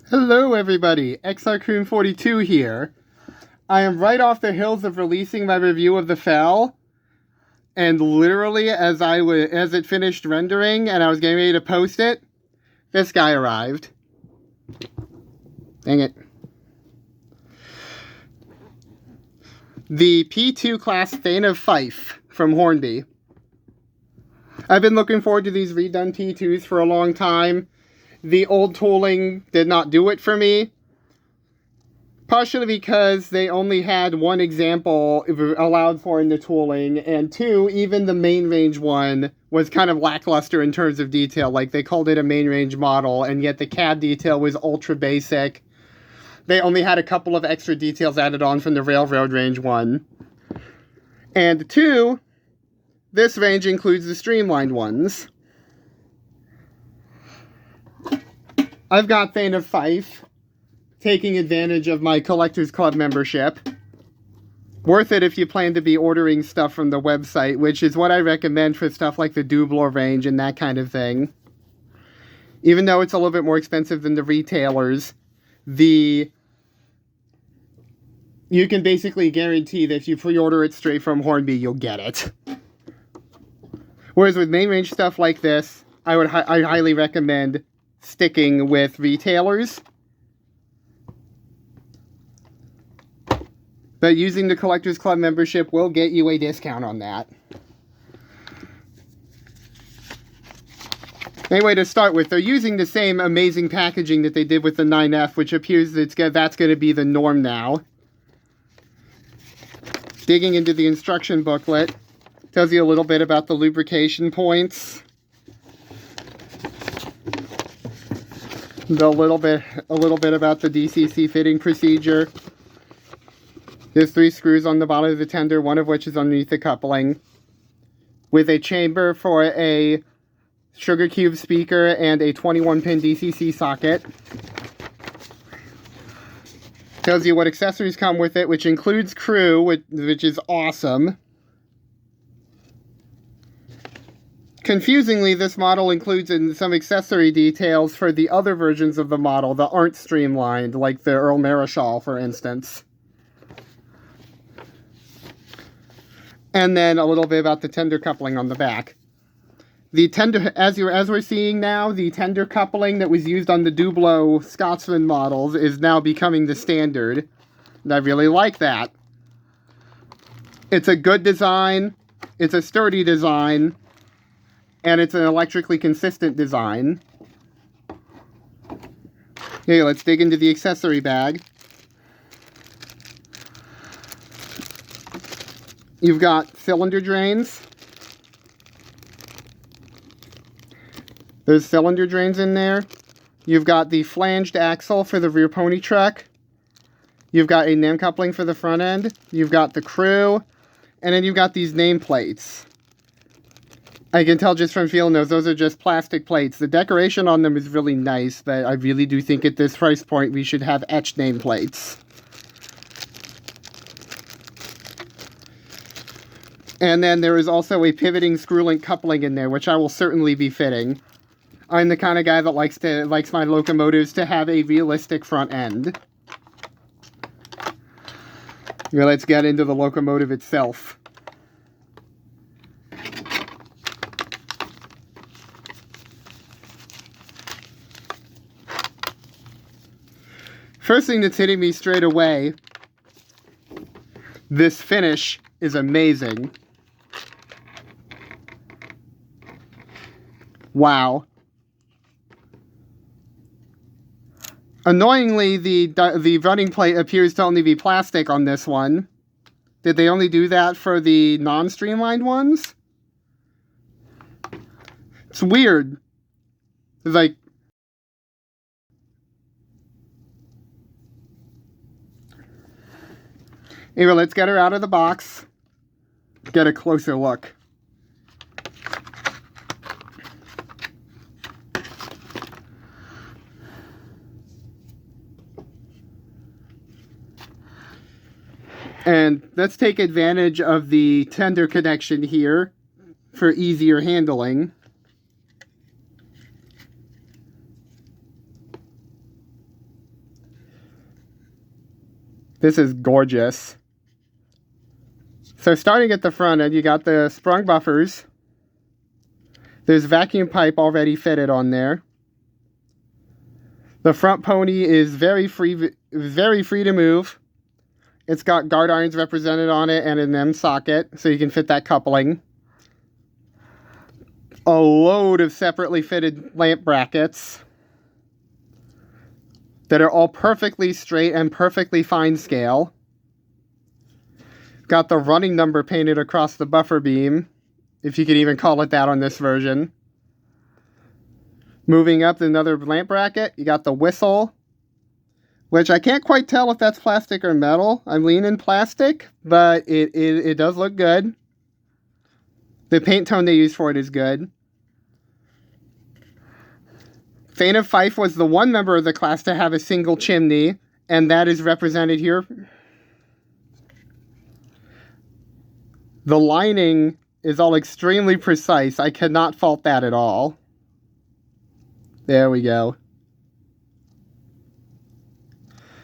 Hello everybody, XRCoon42 here. I am right off the hills of releasing my review of the Fell, and literally as it finished rendering and I was getting ready to post it, this guy arrived. Dang it. The P2 class Thane of Fife from Hornby. I've been looking forward to these redone P2s for a long time. The old tooling did not do it for me. Partially because they only had one example allowed for in the tooling, and two, even the main range one was kind of lackluster in terms of detail. Like, they called it a main range model, and yet the CAD detail was ultra basic. They only had a couple of extra details added on from the railroad range one. And two, this range includes the streamlined ones. I've got Thane of Fife, taking advantage of my Collectors Club membership. Worth it if you plan to be ordering stuff from the website, which is what I recommend for stuff like the Doubler range and that kind of thing. Even though it's a little bit more expensive than the retailers, you can basically guarantee that if you pre-order it straight from Hornby, you'll get it. Whereas with main range stuff like this, I highly recommend sticking with retailers. But using the Collectors Club membership will get you a discount on that. Anyway, to start with, they're using the same amazing packaging that they did with the 9F, which appears that's going to be the norm now. Digging into the instruction booklet, tells you a little bit about the lubrication points. A little bit about the DCC fitting procedure. There's 3 screws on the bottom of the tender, one of which is underneath the coupling, with a chamber for a sugar cube speaker and a 21-pin DCC socket. Tells you what accessories come with it, which includes crew, which is awesome. Confusingly, this model includes some accessory details for the other versions of the model that aren't streamlined, like the Earl Marischal, for instance. And then a little bit about the tender coupling on the back. The tender, as we're seeing now, the tender coupling that was used on the Dublo Scotsman models is now becoming the standard. And I really like that. It's a good design, it's a sturdy design, and it's an electrically consistent design. Okay, let's dig into the accessory bag. You've got cylinder drains. There's cylinder drains in there. You've got the flanged axle for the rear pony truck. You've got a NAM coupling for the front end. You've got the crew. And then you've got these nameplates. I can tell just from feeling those are just plastic plates. The decoration on them is really nice, but I really do think at this price point we should have etched nameplates. And then there is also a pivoting screw-link coupling in there, which I will certainly be fitting. I'm the kind of guy that likes my locomotives to have a realistic front end. Now let's get into the locomotive itself. First thing that's hitting me straight away, this finish is amazing. Wow. Annoyingly, the running plate appears to only be plastic on this one. Did they only do that for the non-streamlined ones? It's weird. It's like, anyway, let's get her out of the box. Get a closer look. And let's take advantage of the tender connection here for easier handling. This is gorgeous. So starting at the front end, you got the sprung buffers. There's vacuum pipe already fitted on there. The front pony is very free to move. It's got guard irons represented on it and an M socket, so you can fit that coupling. A load of separately fitted lamp brackets that are all perfectly straight and perfectly fine scale. Got the running number painted across the buffer beam, if you could even call it that on this version. Moving up to another lamp bracket, you got the whistle, which I can't quite tell if that's plastic or metal. I'm leaning plastic, but it does look good. The paint tone they used for it is good. Thane of Fife was the one member of the class to have a single chimney, and that is represented here. The lining is all extremely precise. I cannot fault that at all. There we go.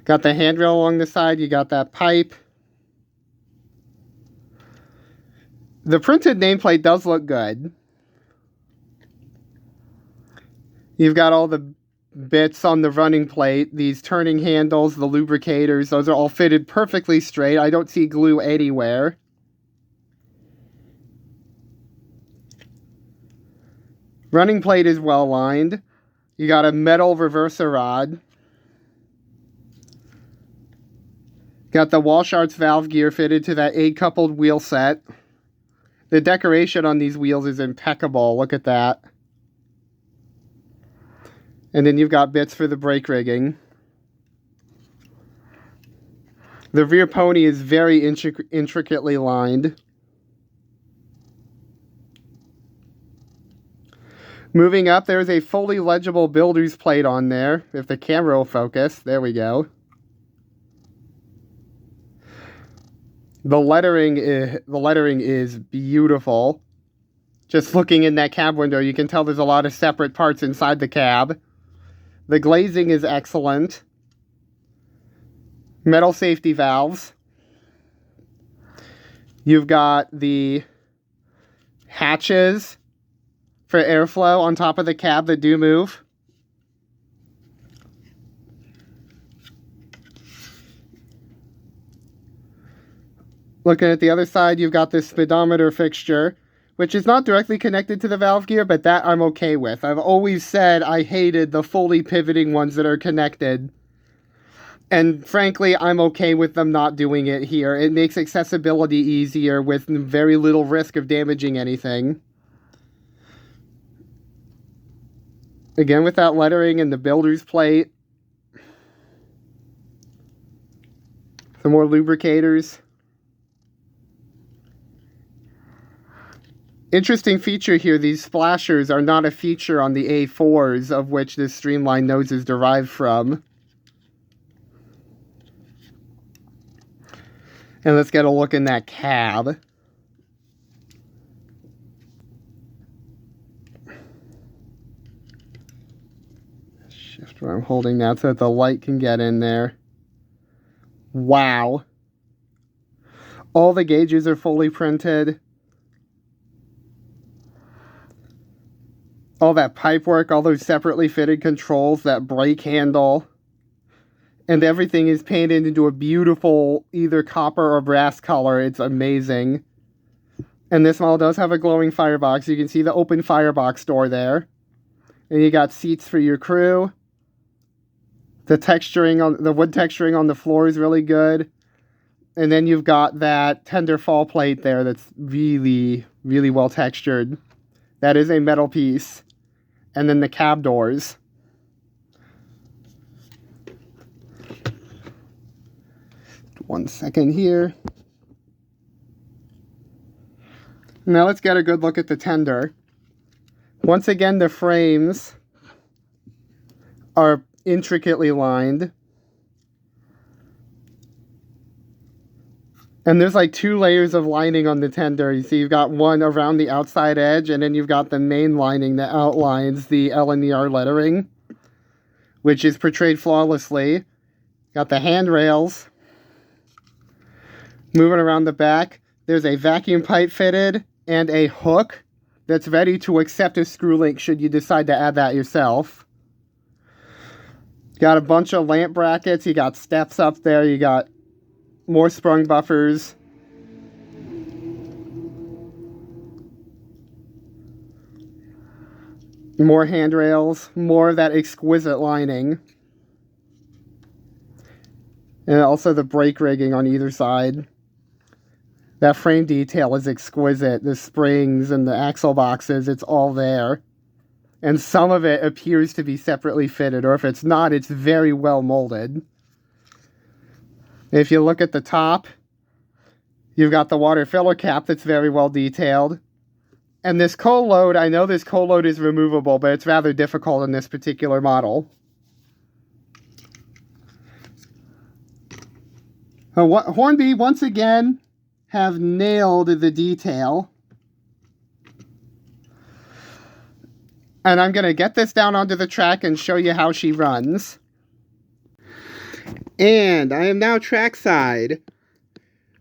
Got the handrail along the side. You got that pipe. The printed nameplate does look good. You've got all the bits on the running plate, these turning handles, the lubricators, those are all fitted perfectly straight. I don't see glue anywhere. Running plate is well lined. You got a metal reverser rod. Got the Walsh Arts valve gear fitted to that 8-coupled wheel set. The decoration on these wheels is impeccable. Look at that. And then you've got bits for the brake rigging. The rear pony is very intricately lined. Moving up, there's a fully legible builder's plate on there. If the camera will focus, there we go. The lettering is beautiful. Just looking in that cab window, you can tell there's a lot of separate parts inside the cab. The glazing is excellent. Metal safety valves. You've got the hatches for airflow on top of the cab that do move. Looking at the other side, you've got this speedometer fixture, which is not directly connected to the valve gear, but that I'm okay with. I've always said I hated the fully pivoting ones that are connected. And frankly, I'm okay with them not doing it here. It makes accessibility easier with very little risk of damaging anything. Again, with that lettering and the builder's plate. Some more lubricators. Interesting feature here, these splashers are not a feature on the A4s, of which this streamlined nose is derived from. And let's get a look in that cab. Shift where I'm holding that so that the light can get in there. Wow. All the gauges are fully printed. All that pipework, all those separately fitted controls, that brake handle. And everything is painted into a beautiful either copper or brass color. It's amazing. And this model does have a glowing firebox. You can see the open firebox door there. And you got seats for your crew. The wood texturing on the floor is really good. And then you've got that tender fall plate there that's really, really well textured. That is a metal piece. And then the cab doors. One second here. Now let's get a good look at the tender. Once again, the frames are intricately lined. And there's like 2 layers of lining on the tender. You see you've got one around the outside edge, and then you've got the main lining that outlines the L and the R lettering, which is portrayed flawlessly. Got the handrails. Moving around the back, there's a vacuum pipe fitted and a hook that's ready to accept a screw link should you decide to add that yourself. Got a bunch of lamp brackets, you got steps up there, you got more sprung buffers. More handrails, more of that exquisite lining. And also the brake rigging on either side. That frame detail is exquisite. The springs and the axle boxes, it's all there. And some of it appears to be separately fitted, or if it's not, it's very well molded. If you look at the top, you've got the water filler cap that's very well detailed. And this coal load, I know this coal load is removable, but it's rather difficult in this particular model. Hornby, once again, have nailed the detail. And I'm going to get this down onto the track and show you how she runs. And I am now trackside.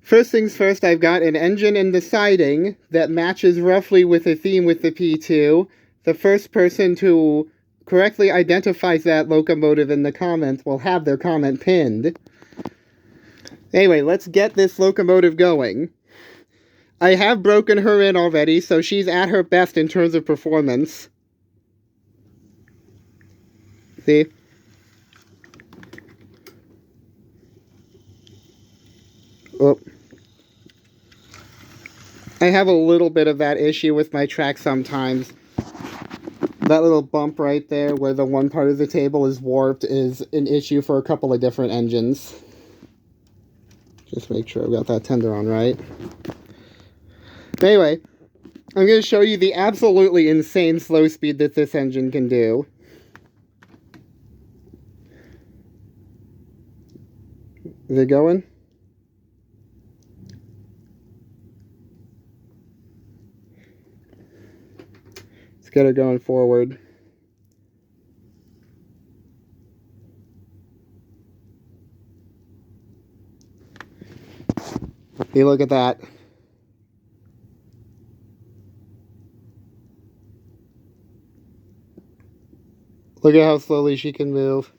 First things first, I've got an engine in the siding that matches roughly with the theme with the P2. The first person to correctly identifies that locomotive in the comments will have their comment pinned. Anyway, let's get this locomotive going. I have broken her in already, so she's at her best in terms of performance. See? Oh. I have a little bit of that issue with my track sometimes. That little bump right there where the one part of the table is warped is an issue for a couple of different engines. Just make sure I've got that tender on right. Anyway, I'm going to show you the absolutely insane slow speed that this engine can do. Is it going? Let's get her going forward. Hey, look at that. Look at how slowly she can move.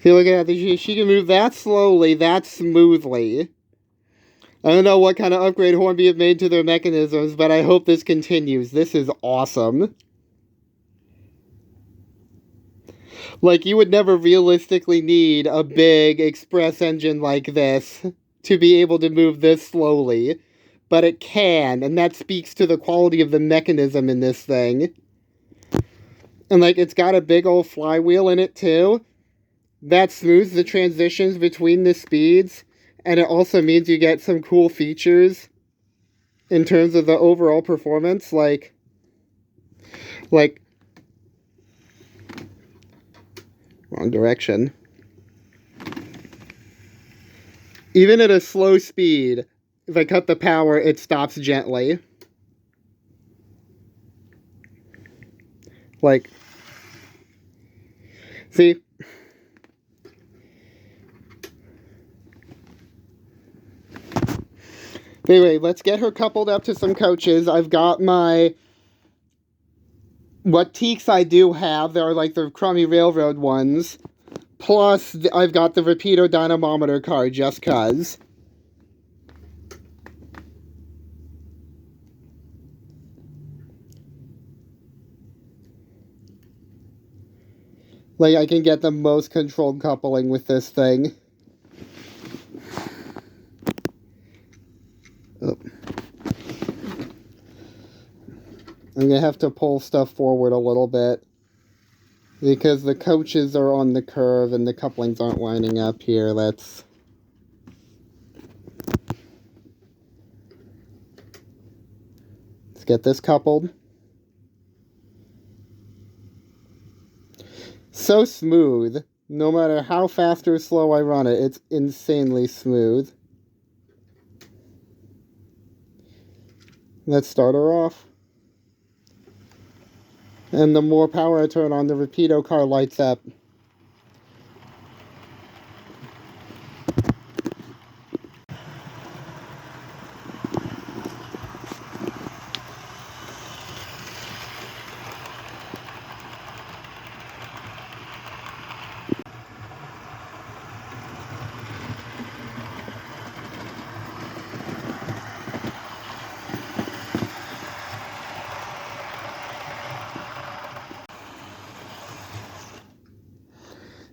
See, look at that. She can move that slowly, that smoothly. I don't know what kind of upgrade Hornby have made to their mechanisms, but I hope this continues. This is awesome. Like, you would never realistically need a big express engine like this to be able to move this slowly. But it can, and that speaks to the quality of the mechanism in this thing. And, like, it's got a big old flywheel in it, too. That smooths the transitions between the speeds. And it also means you get some cool features in terms of the overall performance, like wrong direction. Even at a slow speed, if I cut the power, it stops gently. Like, see? Anyway, let's get her coupled up to some coaches. I've got my... What teaks I do have, they're like the crummy railroad ones. Plus, I've got the Rapido dynamometer card, just cuz. Like, I can get the most controlled coupling with this thing. Oh. I'm going to have to pull stuff forward a little bit because the coaches are on the curve and the couplings aren't lining up here. Let's get this coupled. So smooth. No matter how fast or slow I run it, it's insanely smooth. Let's start her off. And the more power I turn on, the repeato car lights up.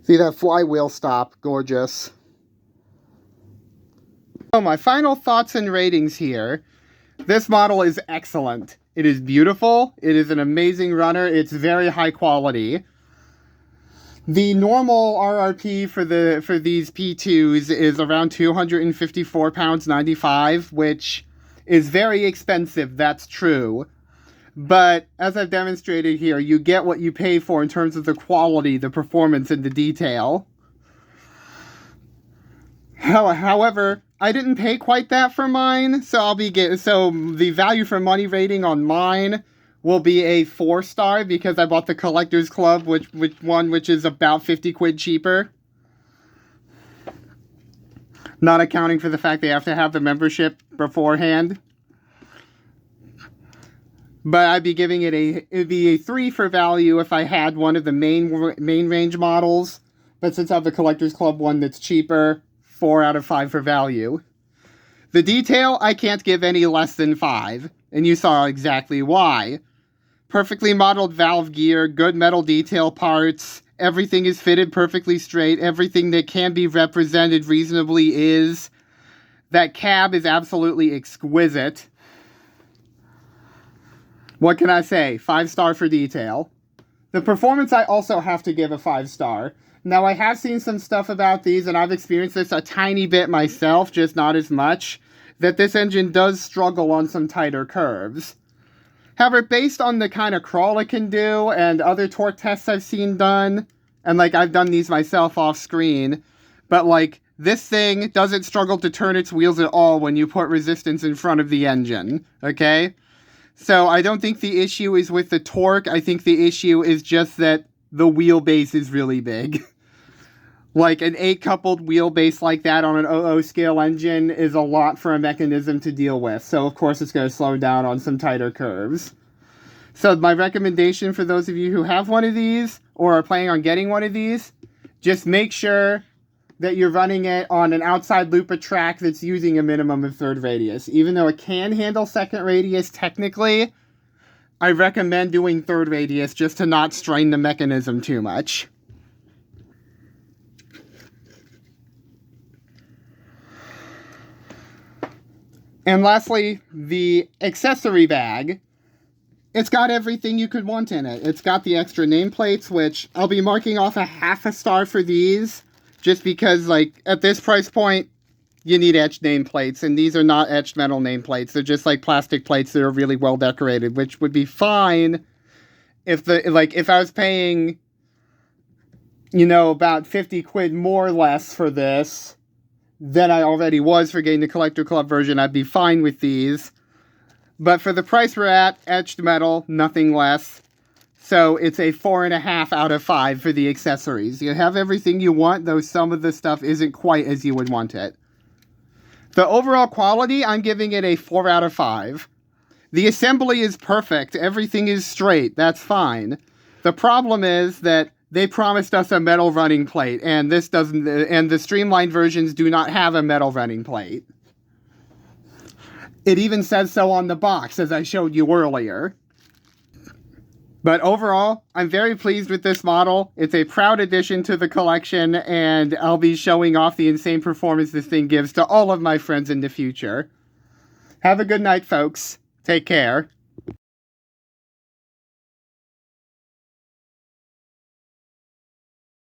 See that flywheel stop? Gorgeous. So my final thoughts and ratings here. This model is excellent. It is beautiful. It is an amazing runner. It's very high quality. The normal RRP for these P2s is around £254.95, which is very expensive. That's true. But as I've demonstrated here, you get what you pay for in terms of the quality, the performance, and the detail. However, I didn't pay quite that for mine, so the value for money rating on mine will be a 4-star because I bought the Collector's Club, which is about 50 quid cheaper. Not accounting for the fact they have to have the membership beforehand. But I'd be giving it'd be a 3 for value if I had one of the main range models. But since I have the Collector's Club one that's cheaper, 4 out of 5 for value. The detail, I can't give any less than 5, and you saw exactly why. Perfectly modeled valve gear, good metal detail parts, everything is fitted perfectly straight, everything that can be represented reasonably is. That cab is absolutely exquisite. What can I say? 5-star for detail. The performance I also have to give a 5-star. Now, I have seen some stuff about these, and I've experienced this a tiny bit myself, just not as much, that this engine does struggle on some tighter curves. However, based on the kind of crawl it can do, and other torque tests I've seen done, and, I've done these myself off-screen, but, this thing doesn't struggle to turn its wheels at all when you put resistance in front of the engine, okay? So I don't think the issue is with the torque. I think the issue is just that the wheelbase is really big. An 8-coupled wheelbase like that on an 00 scale engine is a lot for a mechanism to deal with. So, of course, it's going to slow down on some tighter curves. So my recommendation for those of you who have one of these or are planning on getting one of these, just make sure that you're running it on an outside loop of track that's using a minimum of 3rd radius. Even though it can handle 2nd radius technically, I recommend doing 3rd radius just to not strain the mechanism too much. And lastly, the accessory bag. It's got everything you could want in it. It's got the extra nameplates, which I'll be marking off a 0.5 star for these. Just because, at this price point, you need etched nameplates, and these are not etched metal nameplates. They're just, plastic plates that are really well decorated, which would be fine if if I was paying, about 50 quid more or less for this than I already was for getting the Collector Club version. I'd be fine with these. But for the price we're at, etched metal, nothing less. So it's a 4.5 out of 5 for the accessories. You have everything you want, though some of the stuff isn't quite as you would want it. The overall quality, I'm giving it a 4 out of 5. The assembly is perfect. Everything is straight. That's fine. The problem is that they promised us a metal running plate, and this doesn't. And the streamlined versions do not have a metal running plate. It even says so on the box, as I showed you earlier. But overall, I'm very pleased with this model. It's a proud addition to the collection, and I'll be showing off the insane performance this thing gives to all of my friends in the future. Have a good night, folks. Take care.